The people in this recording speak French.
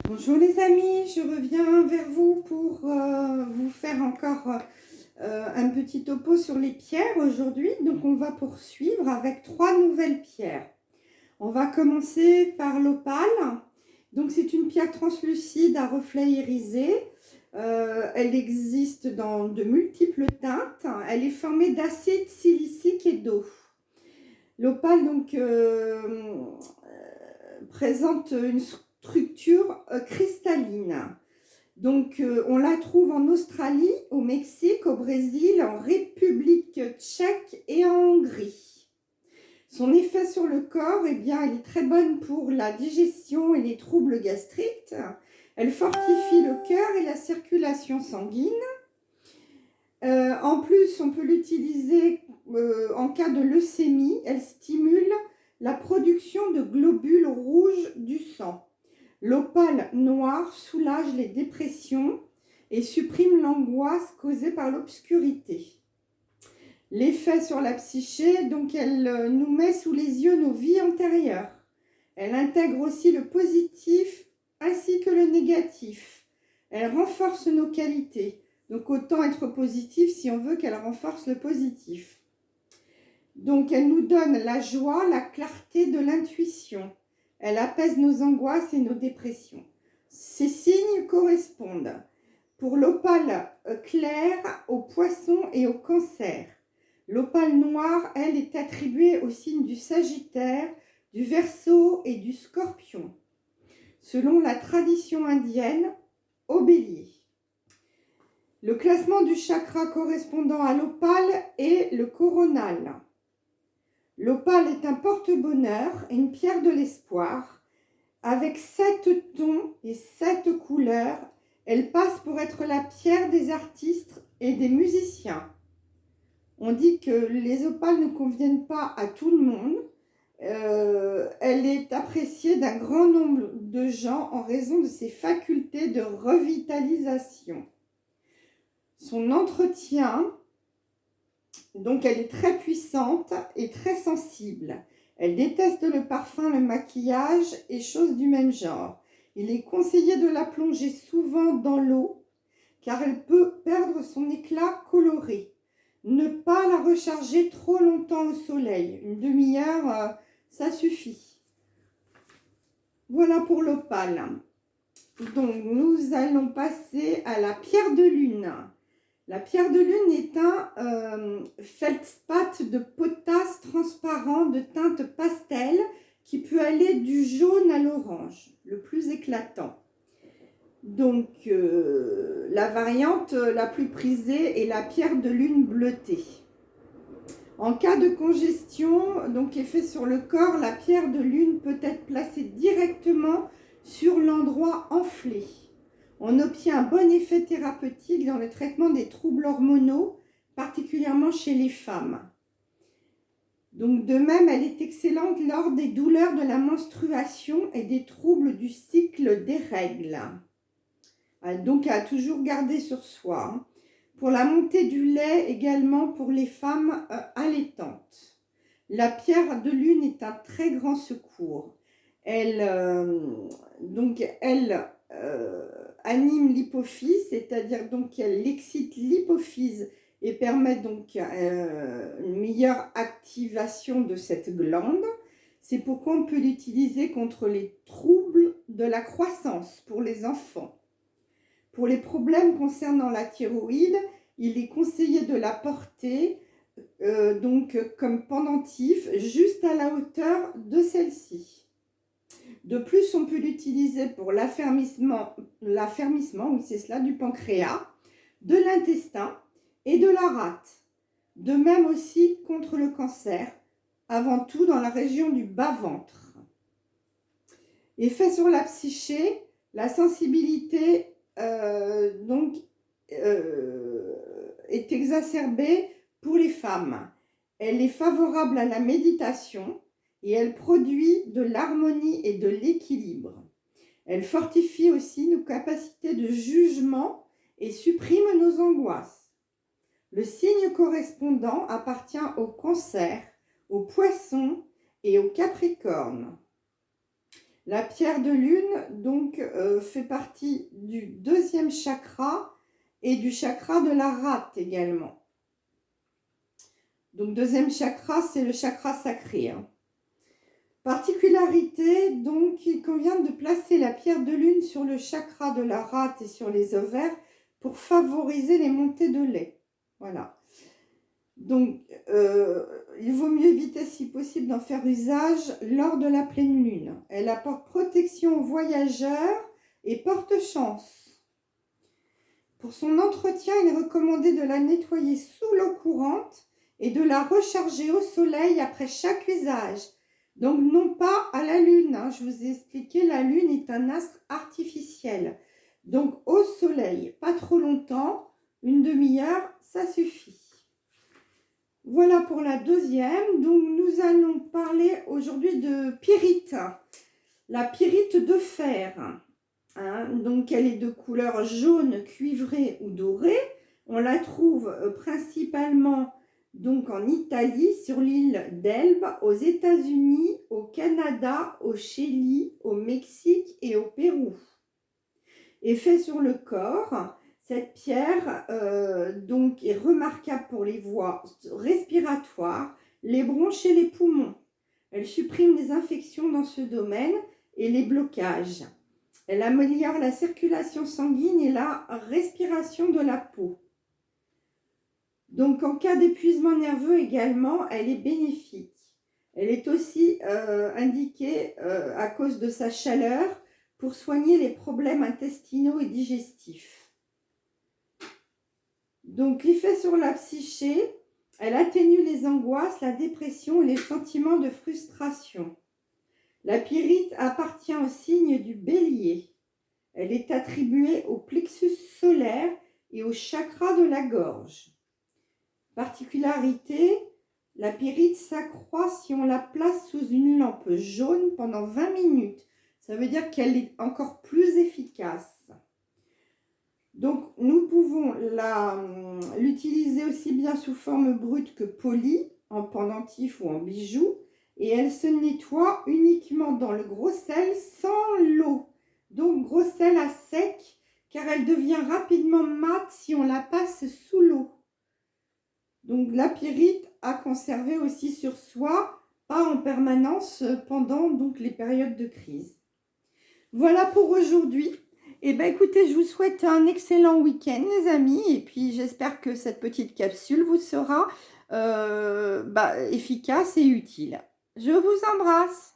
Bonjour les amis, je reviens vers vous pour vous faire encore un petit topo sur les pierres aujourd'hui. Donc on va poursuivre avec 3 nouvelles pierres. On va commencer par l'opale. Donc c'est une pierre translucide à reflets irisés. Elle existe dans de multiples teintes. Elle est formée d'acide silicique et d'eau. L'opale donc présente une structure cristalline. Donc, on la trouve en Australie, au Mexique, au Brésil, en République tchèque et en Hongrie. Son effet sur le corps, eh bien, elle est très bonne pour la digestion et les troubles gastriques. Elle fortifie le cœur et la circulation sanguine. En plus, on peut l'utiliser en cas de leucémie. Elle stimule la production de globules rouges du sang. L'opale noire soulage les dépressions et supprime l'angoisse causée par l'obscurité. L'effet sur la psyché, donc elle nous met sous les yeux nos vies antérieures. Elle intègre aussi le positif ainsi que le négatif. Elle renforce nos qualités. Donc autant être positif si on veut qu'elle renforce le positif. Donc elle nous donne la joie, la clarté de l'intuition. Elle apaise nos angoisses et nos dépressions. Ces signes correspondent pour l'opale claire au poisson et au cancer. L'opale noire, elle, est attribuée au signe du Sagittaire, du Verseau et du Scorpion. Selon la tradition indienne, au Bélier. Le classement du chakra correspondant à l'opale est le coronal. L'opale est un porte-bonheur et une pierre de l'espoir. Avec 7 tons et 7 couleurs, elle passe pour être la pierre des artistes et des musiciens. On dit que les opales ne conviennent pas à tout le monde. Elle est appréciée d'un grand nombre de gens en raison de ses facultés de revitalisation. Son entretien, donc elle est très puissante et très sensible. Elle déteste le parfum, le maquillage et choses du même genre. Il est conseillé de la plonger souvent dans l'eau car elle peut perdre son éclat coloré. Ne pas la recharger trop longtemps au soleil. Une demi-heure, ça suffit. Voilà pour l'opale. Donc nous allons passer à la pierre de lune. La pierre de lune est un feldspath de potasse transparent de teinte pastel qui peut aller du jaune à l'orange, le plus éclatant. Donc, la variante la plus prisée est la pierre de lune bleutée. En cas de congestion, donc effet sur le corps, la pierre de lune peut être placée directement sur l'endroit enflé. On obtient un bon effet thérapeutique dans le traitement des troubles hormonaux, particulièrement chez les femmes. Donc, de même, elle est excellente lors des douleurs de la menstruation et des troubles du cycle des règles. Donc, à toujours garder sur soi. Pour la montée du lait, également pour les femmes allaitantes. La pierre de lune est un très grand secours. Elle anime l'hypophyse, c'est-à-dire donc qu'elle excite l'hypophyse et permet donc une meilleure activation de cette glande. C'est pourquoi on peut l'utiliser contre les troubles de la croissance pour les enfants. Pour les problèmes concernant la thyroïde, il est conseillé de la porter donc comme pendentif juste à la hauteur de celle-ci. De plus, on peut l'utiliser pour l'affermissement, oui c'est cela, du pancréas, de l'intestin et de la rate. De même aussi contre le cancer, avant tout dans la région du bas-ventre. Effet sur la psyché, la sensibilité est exacerbée pour les femmes. Elle est favorable à la méditation et elle produit de l'harmonie et de l'équilibre. Elle fortifie aussi nos capacités de jugement et supprime nos angoisses. Le signe correspondant appartient au Cancer, au Poisson et au Capricorne. La pierre de lune, donc, fait partie du 2e chakra et du chakra de la rate également. Donc, 2e chakra, c'est le chakra sacré. Hein. Particularité, donc, il convient de placer la pierre de lune sur le chakra de la rate et sur les ovaires pour favoriser les montées de lait. Voilà. Donc, il vaut mieux éviter si possible d'en faire usage lors de la pleine lune. Elle apporte protection aux voyageurs et porte chance. Pour son entretien, il est recommandé de la nettoyer sous l'eau courante et de la recharger au soleil après chaque usage. Donc, non pas à la lune. Hein. Je vous ai expliqué, la lune est un astre artificiel. Donc, au soleil, pas trop longtemps, une demi-heure, ça suffit. Voilà pour la 2e. Donc, nous allons parler aujourd'hui de pyrite. La pyrite de fer. Hein, donc, elle est de couleur jaune, cuivrée ou dorée. On la trouve principalement donc, en Italie, sur l'île d'Elbe, aux États-Unis, au Canada, au Chili, au Mexique et au Pérou. Effet sur le corps. Cette pierre donc est remarquable pour les voies respiratoires, les bronches et les poumons. Elle supprime les infections dans ce domaine et les blocages. Elle améliore la circulation sanguine et la respiration de la peau. Donc, en cas d'épuisement nerveux également, elle est bénéfique. Elle est aussi indiquée à cause de sa chaleur pour soigner les problèmes intestinaux et digestifs. Donc, l'effet sur la psyché, elle atténue les angoisses, la dépression et les sentiments de frustration. La pyrite appartient au signe du bélier. Elle est attribuée au plexus solaire et au chakra de la gorge. Particularité, la pyrite s'accroît si on la place sous une lampe jaune pendant 20 minutes. Ça veut dire qu'elle est encore plus efficace. Donc, nous pouvons l'utiliser aussi bien sous forme brute que polie, en pendentif ou en bijou. Et elle se nettoie uniquement dans le gros sel sans l'eau. Donc, gros sel à sec, car elle devient rapidement mate si on la passe sous l'eau. Donc, la pyrite à conserver aussi sur soi, pas en permanence pendant donc, les périodes de crise. Voilà pour aujourd'hui. Eh bien, écoutez, je vous souhaite un excellent week-end, les amis. Et puis, j'espère que cette petite capsule vous sera efficace et utile. Je vous embrasse.